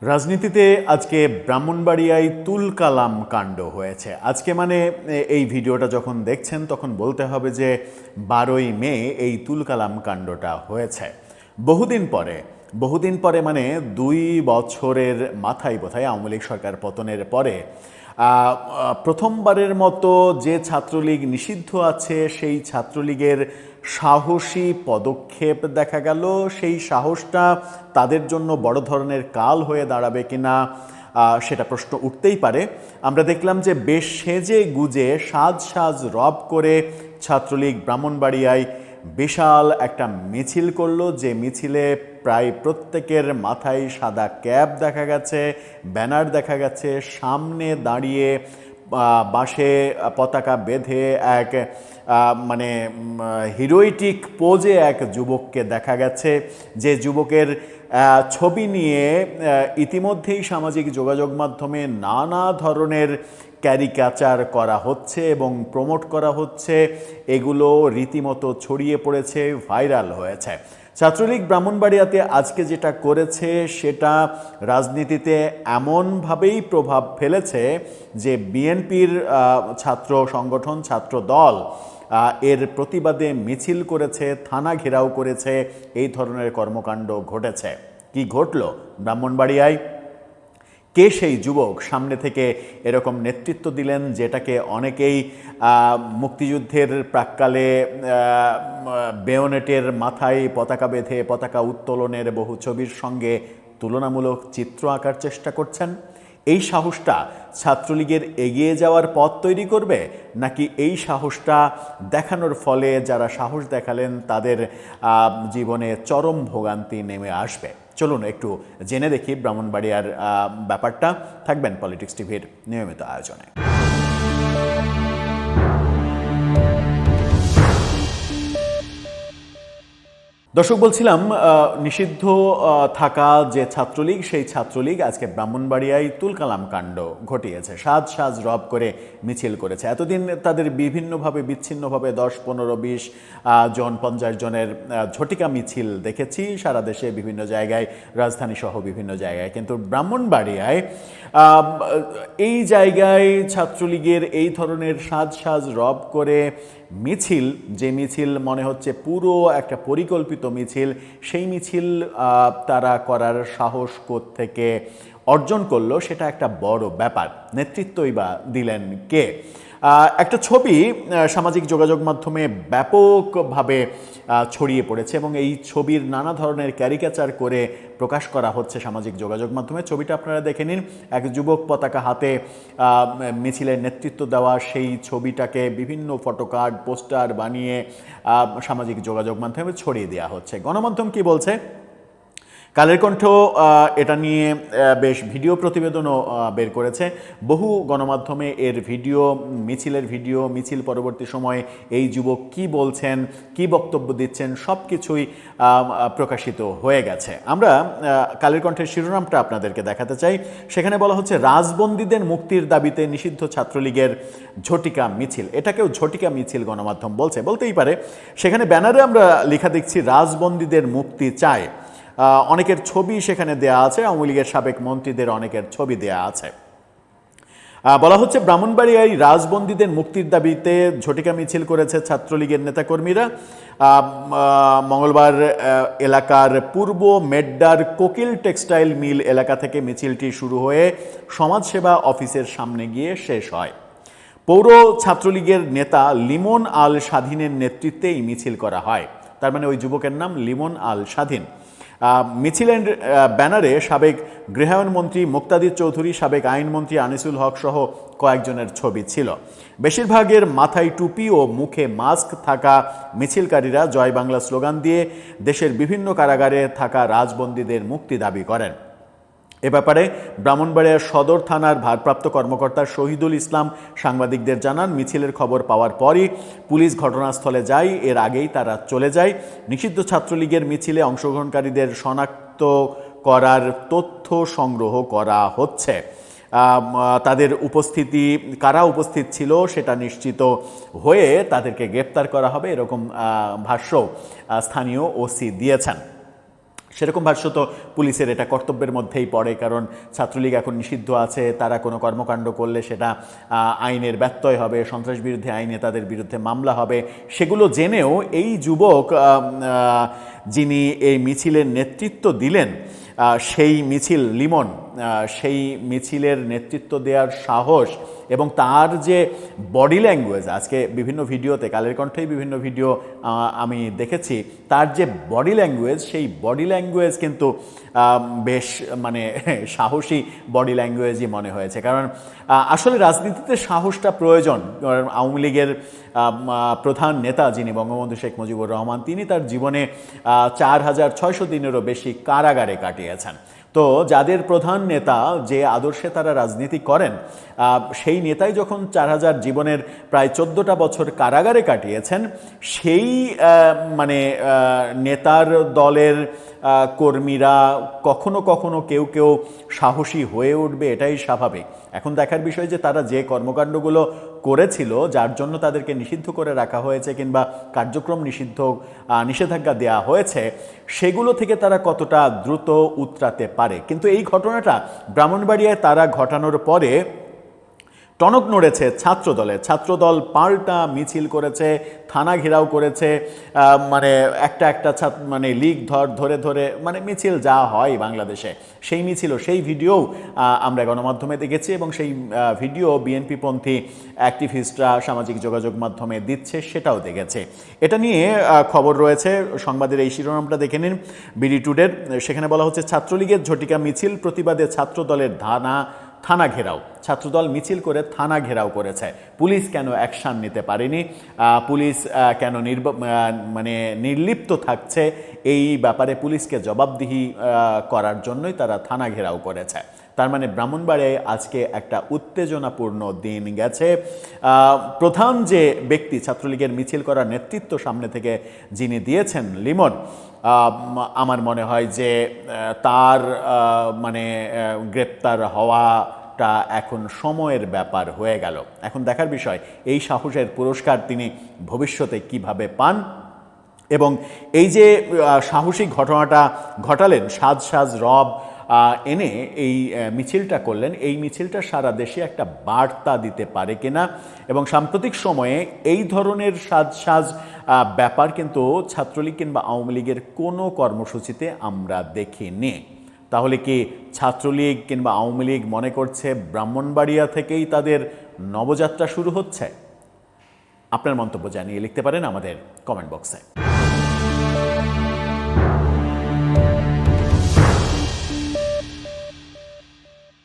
রাজনীতিতে আজকে ব্রাহ্মণবাড়িয়ায় তুলকালাম কাণ্ড হয়েছে। আজকে মানে এই ভিডিওটা যখন দেখছেন তখন বলতে হবে যে 12ই মে এই তুলকালাম কাণ্ডটা হয়েছে। বহুদিন পরে মানে 2 বছরের মাথায় বোধহয় আওয়ামী লীগ সরকার পতনের পরে প্রথমবারের মতো যে ছাত্রলীগ নিষিদ্ধ আছে সেই ছাত্রলীগের সাহসী পদক্ষেপ দেখা গেল। সেই সাহসটা তাদের জন্য বড় ধরনের কাল হয়ে দাঁড়াবে কিনা সেটা প্রশ্ন উঠতেই পারে। আমরা দেখলাম যে বেশ সেজে গুজে সাজ রব করে ছাত্রলীগ ব্রাহ্মণবাড়িয়ায় বিশাল একটা মিছিল করলো, যে মিছিলে প্রায় প্রত্যেকের মাথায় সাদা ক্যাপ দেখা গেছে, ব্যানার দেখা গেছে, সামনে দাঁড়িয়ে বাঁশে পতাকা বেঁধে এক মানে হিরোইটিক পোজে এক যুবককে দেখা গেছে, যে যুবকের ছবি নিয়ে ইতিমধ্যেই সামাজিক যোগাযোগ মাধ্যমে নানা ধরনের ক্যারিকাচার করা হচ্ছে এবং প্রমোট করা হচ্ছে। এগুলো রীতিমতো ছড়িয়ে পড়েছে, ভাইরাল হয়েছে। ছাত্রলীগ ব্রাহ্মণবাড়িয়াতে আজকে যেটা করেছে সেটা রাজনীতিতে এমনভাবেই প্রভাব ফেলেছে যে বিএনপির ছাত্র সংগঠন, ছাত্র দল এর প্রতিবাদে মিছিল করেছে, থানা ঘেরাও করেছে। এই ধরনের কর্মকাণ্ড ঘটেছে। কি ঘটল ব্রাহ্মণবাড়িয়ায়? কে সেই যুবক সামনে থেকে এরকম নেতৃত্ব দিলেন, যেটাকে অনেকেই মুক্তিযুদ্ধের প্রাক্কালে বেয়োনেটের মাথায় পতাকা বেঁধে পতাকা উত্তোলনের বহু ছবির সঙ্গে তুলনামূলক চিত্র আঁকার চেষ্টা করছেন? এই সাহসটা ছাত্রলীগের এগিয়ে যাওয়ার পথ তৈরি করবে, নাকি এই সাহসটা দেখানোর ফলে যারা সাহস দেখালেন তাদের জীবনে চরম ভোগান্তি নেমে আসবে? চলুন একটু জেনে দেখি ব্রাহ্মণবাড়িয়ার ব্যাপারটা। থাকবেন পলিটিক্স টিভির নিয়মিত আয়োজনে। দর্শক, বলছিলাম নিষিদ্ধ থাকা যে ছাত্রলীগ, সেই ছাত্রলীগ আজকে ব্রাহ্মণবাড়িয়ায় তুলকালাম কাণ্ড ঘটিয়েছে। সাজ রব করে মিছিল করেছে। এতদিন তাদের বিভিন্নভাবে বিচ্ছিন্নভাবে 10, 15, 20 জন, 50 জনের ঝটিকা মিছিল দেখেছি সারা দেশে বিভিন্ন জায়গায়, রাজধানী সহ বিভিন্ন জায়গায়। কিন্তু ব্রাহ্মণবাড়িয়ায় এই জায়গায় ছাত্রলীগের এই ধরনের সাজ রব করে মিছিল, যে মিছিল মনে হচ্ছে পুরো একটা পরিকল্পিত মিছিল, সেই মিছিল তারা করার সাহস থেকে অর্জন করলো, সেটা একটা বড় ব্যাপার। নেতৃত্বই বা দিলেন কে? একটা ছবি সামাজিক যোগাযোগ মাধ্যমে ব্যাপকভাবে ছড়িয়ে পড়েছে এবং এই ছবির নানা ধরনের ক্যারিকাচার করে প্রকাশ করা হচ্ছে সামাজিক যোগাযোগ মাধ্যমে। ছবিটা আপনারা দেখে নিন। এক যুবক পতাকা হাতে মিছিলের নেতৃত্ব দেওয়া, সেই ছবিটাকে বিভিন্ন ফটোকার্ড, পোস্টার বানিয়ে সামাজিক যোগাযোগ মাধ্যমে ছড়িয়ে দেওয়া হচ্ছে। গণমাধ্যম কি বলছে? কালের কণ্ঠ এটা নিয়ে বেশ ভিডিও প্রতিবেদনও বের করেছে। বহু গণমাধ্যমে এর ভিডিও, মিছিলের ভিডিও, মিছিল পরবর্তী সময়ে এই যুবক কি বলছেন, কি বক্তব্য দিচ্ছেন, সব কিছুই প্রকাশিত হয়ে গেছে। আমরা কালের কণ্ঠের শিরোনামটা আপনাদেরকে দেখাতে চাই। সেখানে বলা হচ্ছে, রাজবন্দীদের মুক্তির দাবিতে নিষিদ্ধ ছাত্রলীগের ঝটিকা মিছিল। এটাকেও ঝটিকা মিছিল গণমাধ্যম বলতেই পারে। সেখানে ব্যানারে আমরা লেখা দেখছি, রাজবন্দীদের মুক্তি চায়। অনেকের ছবি সেখানে দেয়া আছে, আওয়ামী লীগের সাবেক মন্ত্রীদের অনেকের ছবি দেয়া আছে। বলা হচ্ছে, ব্রাহ্মণবাড়িয়ায় রাজবন্দীদের মুক্তির দাবিতে ঝটিকা মিছিল করেছে ছাত্রলীগের নেতাকর্মীরা। মঙ্গলবার এলাকার পূর্ব মেড্ডার কোকিল টেক্সটাইল মিল এলাকা থেকে মিছিলটি শুরু হয়ে সমাজসেবা অফিসের সামনে গিয়ে শেষ হয়। পৌর ছাত্রলীগের নেতা লিমন আল স্বাধীনের নেতৃত্বে এই মিছিল করা হয়। তার মানে ওই যুবকের নাম লিমন আল স্বাধীন। মিছিলের ব্যানারে সাবেক গৃহায়ন মন্ত্রী মুক্তাদির চৌধুরী, সাবেক আইনমন্ত্রী আনিসুল হক সহ কয়েকজনের ছবি ছিল। বেশিরভাগের মাথায় টুপি ও মুখে মাস্ক থাকা মিছিলকারীরা জয় বাংলা স্লোগান দিয়ে দেশের বিভিন্ন কারাগারে থাকা রাজবন্দীদের মুক্তি দাবি করেন। এ ব্যাপারে ব্রাহ্মণবাড়িয়া সদর থানার ভারপ্রাপ্ত কর্মকর্তা শহীদুল ইসলাম সাংবাদিকদের জানান, মিছিলের খবর পাওয়ার পরই পুলিশ ঘটনাস্থলে যায়। এর আগেই তারা চলে যায়। নিষিদ্ধ ছাত্রলীগের মিছিলে অংশগ্রহণকারীদের শনাক্ত করার তথ্য সংগ্রহ করা হচ্ছে। তাদের উপস্থিতি, কারা উপস্থিত ছিল সেটা নিশ্চিত হয়ে তাদেরকে গ্রেপ্তার করা হবে, এরকম ভাষ্য স্থানীয় ওসি দিয়েছেন। সেরকম ভাষ্য তো পুলিশের এটা কর্তব্যের মধ্যেই পড়ে, কারণ ছাত্রলীগ এখন নিষিদ্ধ আছে, তারা কোনো কর্মকাণ্ড করলে সেটা আইনের ব্যত্যয় হবে, সন্ত্রাস বিরোধী আইনে তাদের বিরুদ্ধে মামলা হবে। সেগুলো জেনেও এই যুবক যিনি এই মিছিলের নেতৃত্ব দিলেন, সেই মিছিল লিমন, সেই মিছিলের নেতৃত্ব দেওয়ার সাহস এবং তার যে বডি ল্যাঙ্গুয়েজ, আজকে বিভিন্ন ভিডিওতে, কালের কণ্ঠেই বিভিন্ন ভিডিও আমি দেখেছি, তার যে বডি ল্যাঙ্গুয়েজ, সেই বডি ল্যাঙ্গুয়েজ কিন্তু বেশ মানে সাহসী বডি ল্যাঙ্গুয়েজই মনে হয়েছে। কারণ আসলে রাজনীতিতে সাহসটা প্রয়োজন। আওয়ামী লীগের প্রধান নেতা যিনি বঙ্গবন্ধু শেখ মুজিবুর রহমান, তিনি তার জীবনে 4600 দিনেরও বেশি কারাগারে কাটিয়েছেন। তো যাদের প্রধান নেতা যে আদর্শে তারা রাজনীতি করেন, সেই নেতাই যখন 4000 জীবনের প্রায় 14টা বছর কারাগারে কাটিয়েছেন, সেই মানে নেতার দলের কর্মীরা কখনো কখনো কেউ কেউ সাহসী হয়ে উঠবে, এটাই স্বাভাবিক। এখন দেখার বিষয় যে তারা যে কর্মকাণ্ডগুলো করেছিল, যার জন্য তাদেরকে নিষিদ্ধ করে রাখা হয়েছে কিংবা কার্যক্রম নিষেধাজ্ঞা দেওয়া হয়েছে, সেগুলো থেকে তারা কতটা দ্রুত উতরাতে পারে। কিন্তু এই ঘটনাটা ব্রাহ্মণবাড়িয়ায় তারা ঘটানোর পরে টনক নড়েছে ছাত্রদলের। ছাত্রদল পাল্টা মিছিল করেছে, থানা ঘেরাও করেছে, মানে একটা মানে লিগ ধরে ধরে মানে মিছিল যা হয় বাংলাদেশে, সেই মিছিল, সেই ভিডিও আমরা গণমাধ্যমে দেখেছি এবং সেই ভিডিও বিএনপিপন্থী অ্যাক্টিভিস্টরা সামাজিক যোগাযোগ মাধ্যমে দিচ্ছে, সেটাও দেখেছে। এটা নিয়ে খবর রয়েছে, সংবাদের এই শিরোনামটা দেখে নিন বিডি টুডের। সেখানে বলা হচ্ছে, ছাত্রলীগের ঝটিকা মিছিল প্রতিবাদে ছাত্রদলের থানা ঘেরাও। ছাত্রদল মিছিল করে থানা ঘেরাও করেছে। পুলিশ কেন অ্যাকশন নিতে পারেনি, পুলিশ কেন মানে নির্লিপ্ত থাকছে, এই ব্যাপারে পুলিশকে জবাবদিহি করার জন্যই তারা থানা ঘেরাও করেছে। তার মানে ব্রাহ্মণবাড়িয়ায় আজকে একটা উত্তেজনাপূর্ণ দিন গেছে। প্রধান যে ব্যক্তি ছাত্রলীগের মিছিল করার নেতৃত্ব সামনে থেকে যিনি দিয়েছেন, লিমন, আমার মনে হয় যে তার মানে গ্রেপ্তার হওয়াটা এখন সময়ের ব্যাপার হয়ে গেল। এখন দেখার বিষয় এই সাহসের পুরস্কার তিনি ভবিষ্যতে কিভাবে পান। এবং এই যে সাহসিক ঘটনাটা ঘটালেন, সাজ রব এনে এই মিছিলটা করলেন, এই মিছিলটা সারা দেশে একটা বার্তা দিতে পারে কিনা। এবং সাম্প্রতিক সময়ে এই ধরনের সাজ ব্যাপার কিন্তু ছাত্রলীগ কিংবা আওয়ামী লীগের কোনো কর্মসূচিতে আমরা দেখিনি। তাহলে কি ছাত্রলীগ কিংবা আওয়ামী লীগ মনে করছে ব্রাহ্মণবাড়িয়া থেকেই তাদের নবযাত্রা শুরু হচ্ছে? আপনার মন্তব্য জানিয়ে লিখতে পারেন আমাদের কমেন্ট বক্সে।